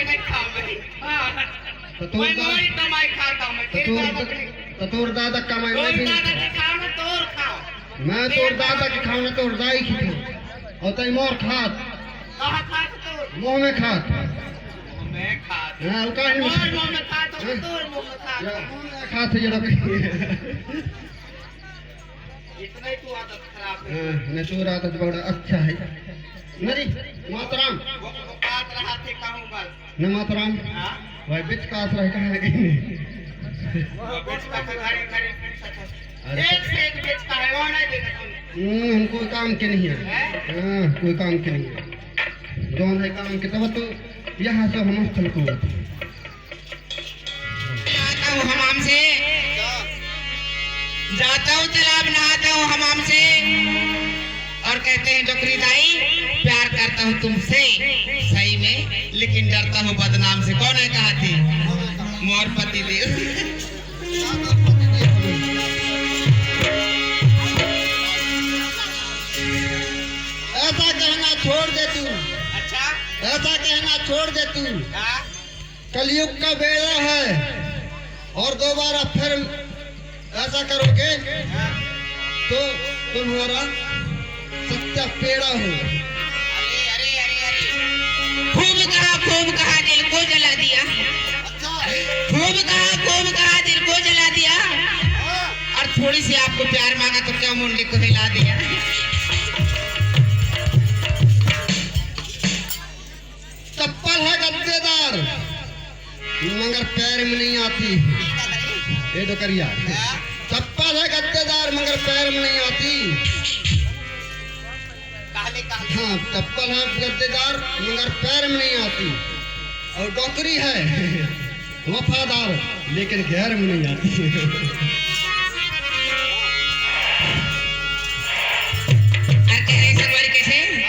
के नहीं खाऊं मैं। हाँ। तो मैं मोरी कमाई खाता हूँ मैं। तेरे दादा की तो तोर दादा कमाई तोर मैं भी दादा की खाओ ना तोर खाओ। मैं तोर दादा की खाऊं ना तोर दाई की खाऊं और तई मोर खात कहाँ खात तोर? मुंह में खात मैं खात। हां वो काहे मोर में मुंह में खात हो तोर मुंह में खात। खात है जरा इतना ही तू आदत खराब है। न तोर आदत बड़ा अच्छा है मेरी मातराम वो बात रहा थे कहूँ बस। न मातराम हाँ? भाई बिच का आसरा है कहाँ गई वो बेच का घड़ी घड़ी एक से एक बेच का है वो नहीं देखा तुम। हम कोई काम के नहीं है हाँ कोई काम के नहीं है जौन है काम के तब तो यहाँ से हम स्थल को नहाता हूँ हमाम से, जाता हूँ तालाब नहाता हूँ हमाम से, और कहते हैं डोकरी दाई प्यार करता हूँ तुमसे सही में, लेकिन डरता हूँ बदनाम से। कौन है कहा थी? मोर पति देव। ऐसा कहना छोड़ दे तू अच्छा? ऐसा कहना छोड़ दे तू हाँ? कलयुग का बेड़ा है और दोबारा फिर ऐसा करोगे तो तुम्हारा सच्चा पेड़ा हो। अरे अरे अरे अरे खूब कहा दिल को जला दिया। खूब कहा दिल को जला दिया, और थोड़ी सी आपको प्यार मांगा तो क्या मुंडे को हिला दिया। चप्पल है गद्देदार मगर पैर में नहीं आती। ये तो करिया चप्पल है गद्देदार मगर पैर में नहीं आती। काले काले हाँ चप्पल है गद्देदार मगर पैर में नहीं आती, और डोकरी है वफादार लेकिन घर में नहीं आती।